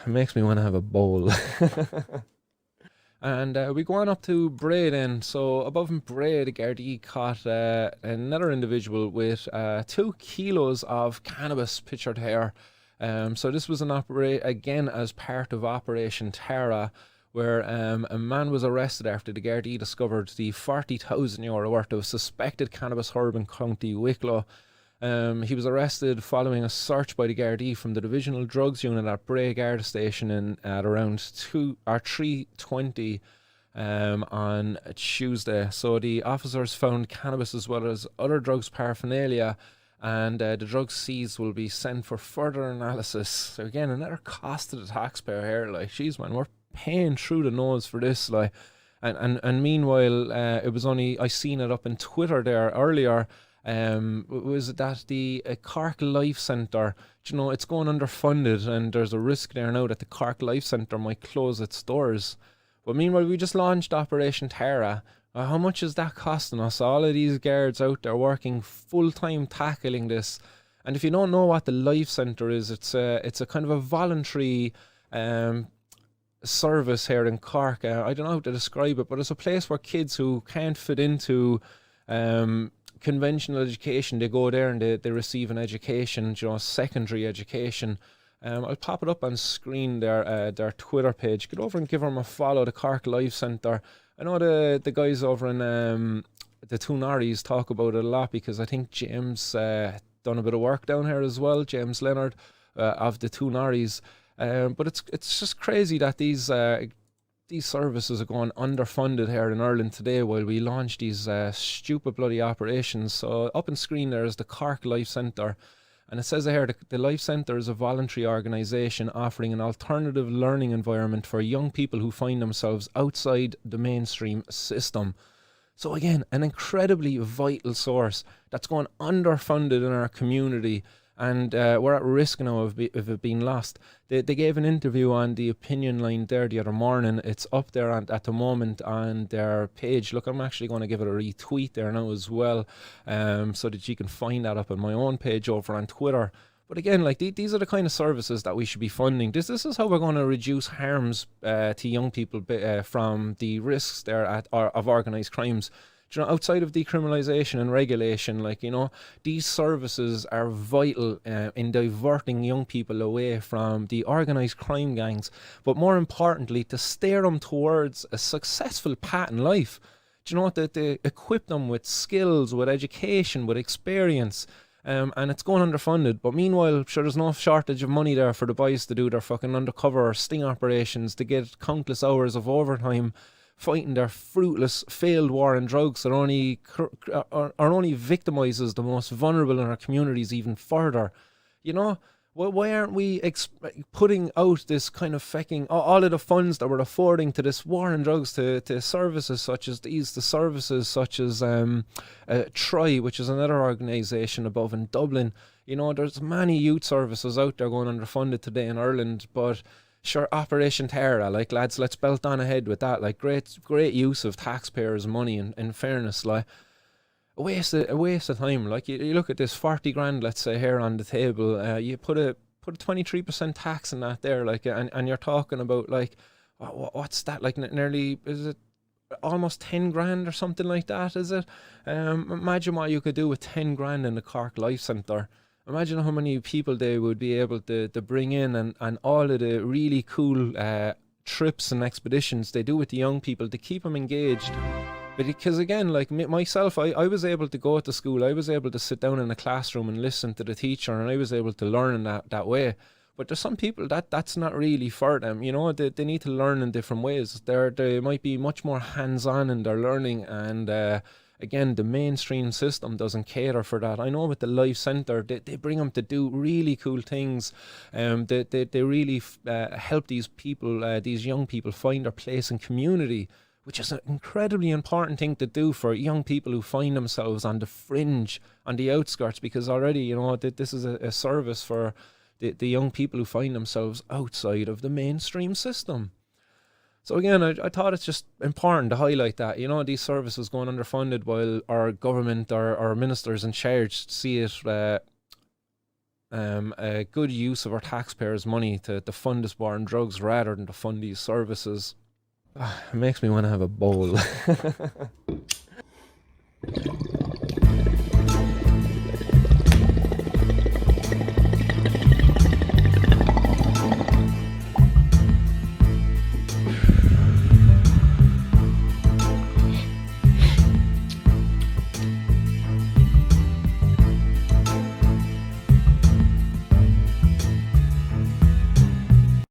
makes me want to have a bowl. And we go on up to BRAY then. So above in BRAY, the Gardaí caught another individual with 2 kilos of cannabis pictured here. So this was an again as part of Operation Tara, where a man was arrested after the Gardaí discovered the €40,000 worth of suspected cannabis herb in County Wicklow. He was arrested following a search by the Gardaí from the Divisional Drugs Unit at BRAY Garda Station at around 3:20 on Tuesday. So the officers found cannabis as well as other drugs paraphernalia, and the drugs seized will be sent for further analysis. So again, another cost to the taxpayer here. Like, jeez man, we're paying through the nose for this. Like, and meanwhile, it was only, I seen it up in Twitter there earlier. Was that the Cork Life Centre, you know, it's going underfunded, and there's a risk there now that the Cork Life Centre might close its doors. But meanwhile, we just launched Operation Tara. How much is that costing us? All of these guards out there working full-time tackling this. And if you don't know what the Life Centre is, it's a kind of a voluntary service here in Cork. I don't know how to describe it, but it's a place where kids who can't fit into conventional education, they go there and they receive an education, you know, secondary education. I'll pop it up on screen there, their Twitter page. Get over and give them a follow, the Cork Life Centre. I know the guys over in the Tunaries talk about it a lot, because I think James done a bit of work down here as well, James Leonard of the Tunaries. But it's just crazy that these services are going underfunded here in Ireland today while we launch these stupid bloody operations. So up on screen there is the Cork Life Centre, and it says here the Life Centre is a voluntary organisation offering an alternative learning environment for young people who find themselves outside the mainstream system. So again, an incredibly vital source that's going underfunded in our community. And we're at risk now of it being lost. They gave an interview on the opinion line there the other morning. It's up there at the moment on their page. Look, I'm actually going to give it a retweet there now as well, so that you can find that up on my own page over on Twitter. But again, like these are the kind of services that we should be funding. This is how we're going to reduce harms to young people from the risks there of organised crimes. You know, outside of decriminalisation and regulation, like, you know, these services are vital in diverting young people away from the organised crime gangs, but more importantly, to steer them towards a successful path in life. Do you know what? They equip them with skills, with education, with experience, and it's going underfunded. But meanwhile, sure, there's no shortage of money there for the boys to do their fucking undercover sting operations, to get countless hours of overtime fighting their fruitless, failed war on drugs that only victimises the most vulnerable in our communities even further. You know, why aren't we putting out this kind of fucking all of the funds that we're affording to this war on drugs to services such as these, the services such as TRI, which is another organisation above in Dublin. You know, there's many youth services out there going underfunded today in Ireland, but sure, Operation Tara, like, lads, let's belt on ahead with that. Like, great use of taxpayers' money, in fairness, like, a waste of time. Like, you look at this 40 grand, let's say, here on the table, you put a 23% tax in that there, like, and you're talking about, like, what's that, like, nearly, is it almost 10 grand or something like that, is it? Imagine what you could do with 10 grand in the Cork Life Centre. Imagine how many people they would be able to bring in, and all of the really cool trips and expeditions they do with the young people to keep them engaged. But because again, like myself, I was able to go to school, I was able to sit down in a classroom and listen to the teacher, and I was able to learn in that way. But there's some people that's not really for them, you know. They need to learn in different ways. They might be much more hands-on in their learning, and again, the mainstream system doesn't cater for that. I know with the Life Centre, they bring them to do really cool things. They really help these people, these young people, find their place in community, which is an incredibly important thing to do for young people who find themselves on the fringe, on the outskirts, because already, you know, this is a service for the young people who find themselves outside of the mainstream system. So again, I thought it's just important to highlight that, you know, these services going underfunded while our government, our ministers in charge see it a good use of our taxpayers' money to fund this war on drugs rather than to fund these services. It makes me want to have a bowl.